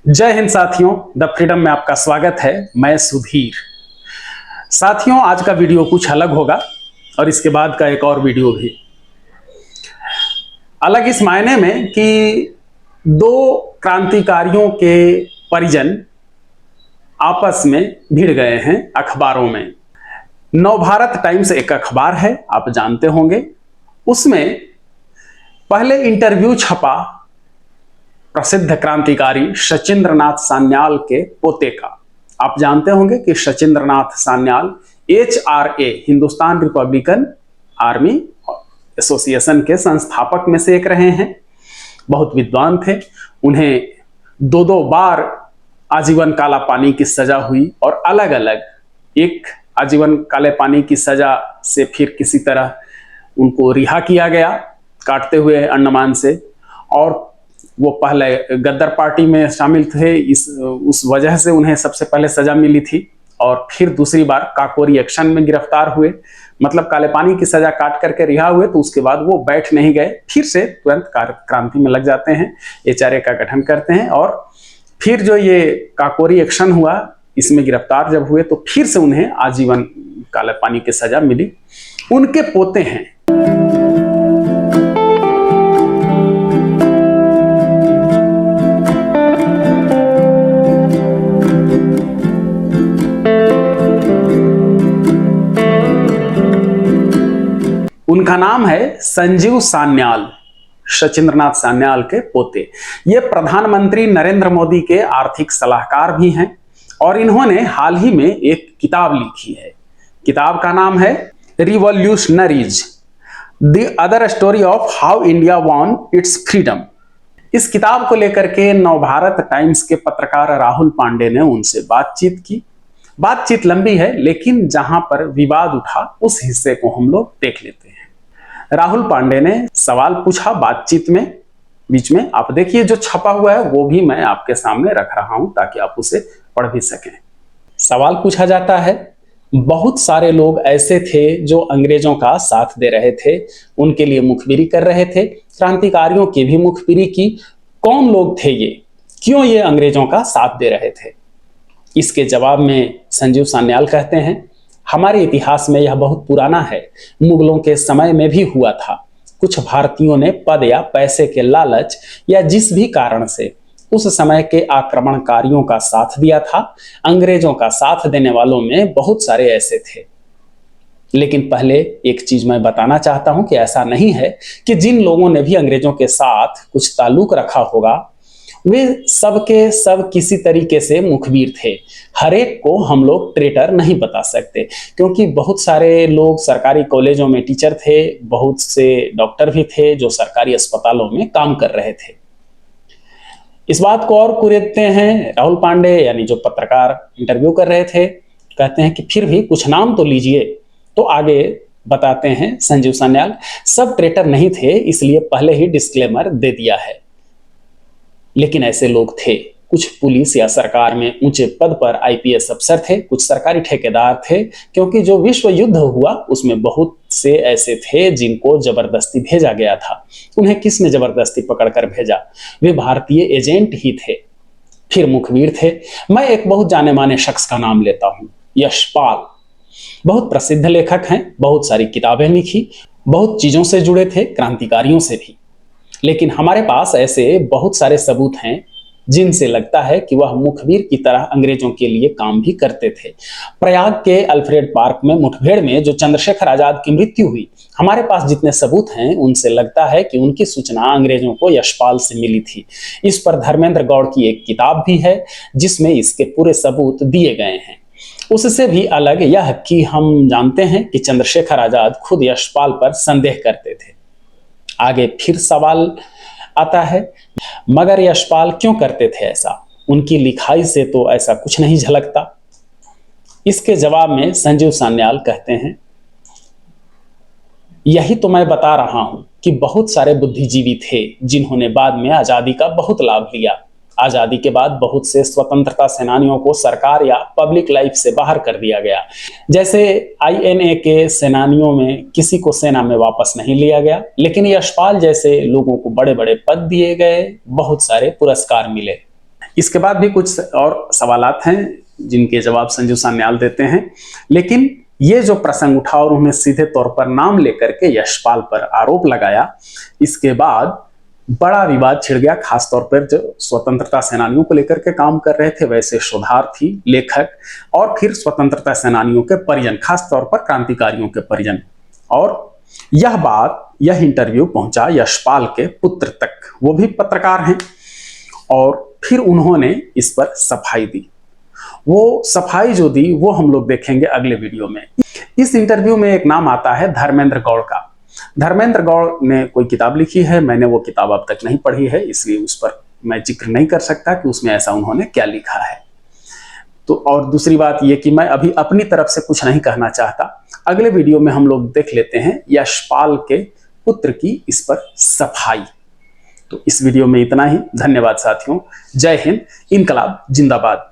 जय हिंद साथियों, the freedom में आपका स्वागत है। मैं सुधीर। साथियों, आज का वीडियो कुछ अलग होगा और इसके बाद का एक और वीडियो भी अलग इस मायने में कि दो क्रांतिकारियों के परिजन आपस में भिड़ गए हैं अखबारों में। नवभारत टाइम्स एक अखबार है, आप जानते होंगे। उसमें पहले इंटरव्यू छपा प्रसिद्ध क्रांतिकारी सचिंद्रनाथ सान्याल के पोते का। आप जानते होंगे कि Sachindranath Sanyal HRA Hindustan Republican army association के संस्थापक में से एक रहे हैं। बहुत विद्वान थे। उन्हें दो बार आजीवन काला पानी की सजा हुई और अलग अलग, एक आजीवन काले पानी की सजा से फिर किसी तरह उनको रिहा किया गया काटते हुए अंडमान से, और वो पहले गद्दार पार्टी में शामिल थे, उस वजह से उन्हें सबसे पहले सजा मिली थी। और फिर दूसरी बार काकोरी एक्शन में गिरफ्तार हुए, मतलब काले पानी की सजा काट करके रिहा हुए। तो उसके बाद वो बैठ नहीं गए, फिर से तुरंत क्रांति में लग जाते हैं, HRA का गठन करते हैं। और फिर जो ये काकोरी एक्शन हुआ, इसमें गिरफ्तार जब हुए तो फिर से उन्हें आजीवन काले पानी की सजा मिली। उनके पोते हैं। उनका नाम है संजीव सान्याल, सचिंद्रनाथ सान्याल के पोते। ये प्रधानमंत्री नरेंद्र मोदी के आर्थिक सलाहकार भी हैं और इन्होंने हाल ही में एक किताब लिखी है। किताब का नाम है revolutionaries, the other story of how India won it's freedom. इस किताब को लेकर के नवभारत टाइम्स के पत्रकार राहुल पांडे ने उनसे बातचीत की। बातचीत लंबी है, लेकिन जहां पर विवाद उठा उस हिस्से को हम लोग देख लेते हैं। राहुल पांडे ने सवाल पूछा बातचीत में, बीच में आप देखिए, जो छपा हुआ है वो भी मैं आपके सामने रख रहा हूं ताकि आप उसे पढ़ भी सकें। सवाल पूछा जाता है, बहुत सारे लोग ऐसे थे जो अंग्रेजों का साथ दे रहे थे, उनके लिए मुखबिरी कर रहे थे, क्रांतिकारियों की भी मुखबिरी की। कौन लोग थे ये, क्यों ये अंग्रेजों का साथ दे रहे थे? इसके जवाब में संजीव सान्याल कहते हैं, हमारे इतिहास में यह बहुत पुराना है, मुगलों के समय में भी हुआ था। कुछ भारतीयों ने पद या पैसे के लालच या जिस भी कारण से उस समय के आक्रमणकारियों का साथ दिया था। अंग्रेजों का साथ देने वालों में बहुत सारे ऐसे थे। लेकिन पहले एक चीज मैं बताना चाहता हूं कि ऐसा नहीं है कि जिन लोगों ने भी अंग्रेजों के साथ कुछ ताल्लुक रखा होगा वे सबके सब किसी तरीके से मुखबिर थे। हर एक को हम लोग ट्रेटर नहीं बता सकते, क्योंकि बहुत सारे लोग सरकारी कॉलेजों में टीचर थे, बहुत से डॉक्टर भी थे जो सरकारी अस्पतालों में काम कर रहे थे। इस बात को और कुरेदते हैं राहुल पांडे, यानी जो पत्रकार इंटरव्यू कर रहे थे, कहते हैं कि फिर भी कुछ नाम तो लीजिए। तो आगे बताते हैं संजीव सान्याल, सब ट्रेटर नहीं थे, इसलिए पहले ही डिस्क्लेमर दे दिया है। लेकिन ऐसे लोग थे, कुछ पुलिस या सरकार में ऊंचे पद पर IPS अफसर थे, कुछ सरकारी ठेकेदार थे, क्योंकि जो विश्व युद्ध हुआ उसमें बहुत से ऐसे थे जिनको जबरदस्ती भेजा गया था। उन्हें किसने जबरदस्ती पकड़कर भेजा? वे भारतीय एजेंट ही थे, फिर मुखबिर थे। मैं एक बहुत जाने माने शख्स का नाम लेता हूं, यशपाल। बहुत प्रसिद्ध लेखक हैं, बहुत सारी किताबें लिखी, बहुत चीजों से जुड़े थे, क्रांतिकारियों से भी। लेकिन हमारे पास ऐसे बहुत सारे सबूत हैं जिनसे लगता है कि वह मुखबिर की तरह अंग्रेजों के लिए काम भी करते थे। प्रयाग के अल्फ्रेड पार्क में मुठभेड़ में जो चंद्रशेखर आजाद की मृत्यु हुई, हमारे पास जितने सबूत हैं उनसे लगता है कि उनकी सूचना अंग्रेजों को यशपाल से मिली थी। इस पर धर्मेंद्र गौड़ की एक किताब भी है जिसमें इसके पूरे सबूत दिए गए हैं। उससे भी अलग यह कि हम जानते हैं कि चंद्रशेखर आजाद खुद यशपाल पर संदेह करते थे। आगे फिर सवाल आता है, मगर यशपाल क्यों करते थे ऐसा? उनकी लिखाई से तो ऐसा कुछ नहीं झलकता। इसके जवाब में संजीव सान्याल कहते हैं, यही तो मैं बता रहा हूं कि बहुत सारे बुद्धिजीवी थे जिन्होंने बाद में आजादी का बहुत लाभ लिया। आजादी के बाद बहुत से स्वतंत्रता सेनानियों को सरकार या पब्लिक लाइफ से बाहर कर दिया गया। जैसे INA के सेनानियों में किसी को सेना में वापस नहीं लिया गया, लेकिन यशपाल जैसे लोगों को बड़े बड़े पद दिए गए, बहुत सारे पुरस्कार मिले। इसके बाद भी कुछ और सवालात हैं जिनके जवाब संजीव सान्याल देते हैं, लेकिन ये जो प्रसंग उठा और उन्हें सीधे तौर पर नाम लेकर के यशपाल पर आरोप लगाया, इसके बाद बड़ा विवाद छिड़ गया। खासतौर पर जो स्वतंत्रता सेनानियों को लेकर के काम कर रहे थे, वैसे शोधार्थी, लेखक और फिर स्वतंत्रता सेनानियों के परिजन, खासतौर पर क्रांतिकारियों के परिजन। और यह इंटरव्यू पहुंचा यशपाल के पुत्र तक, वो भी पत्रकार हैं, और फिर उन्होंने इस पर सफाई दी। वो सफाई जो दी वो हम लोग देखेंगे अगले वीडियो में। इस इंटरव्यू में एक नाम आता है धर्मेंद्र गौड़ का। धर्मेंद्र गौड़ ने कोई किताब लिखी है, मैंने वो किताब अब तक नहीं पढ़ी है, इसलिए उस पर मैं जिक्र नहीं कर सकता कि उसमें ऐसा उन्होंने क्या लिखा है। तो और दूसरी बात ये कि मैं अभी अपनी तरफ से कुछ नहीं कहना चाहता। अगले वीडियो में हम लोग देख लेते हैं यशपाल के पुत्र की इस पर सफाई। तो इस वीडियो में इतना ही। धन्यवाद साथियों। जय हिंद। इनकलाब जिंदाबाद।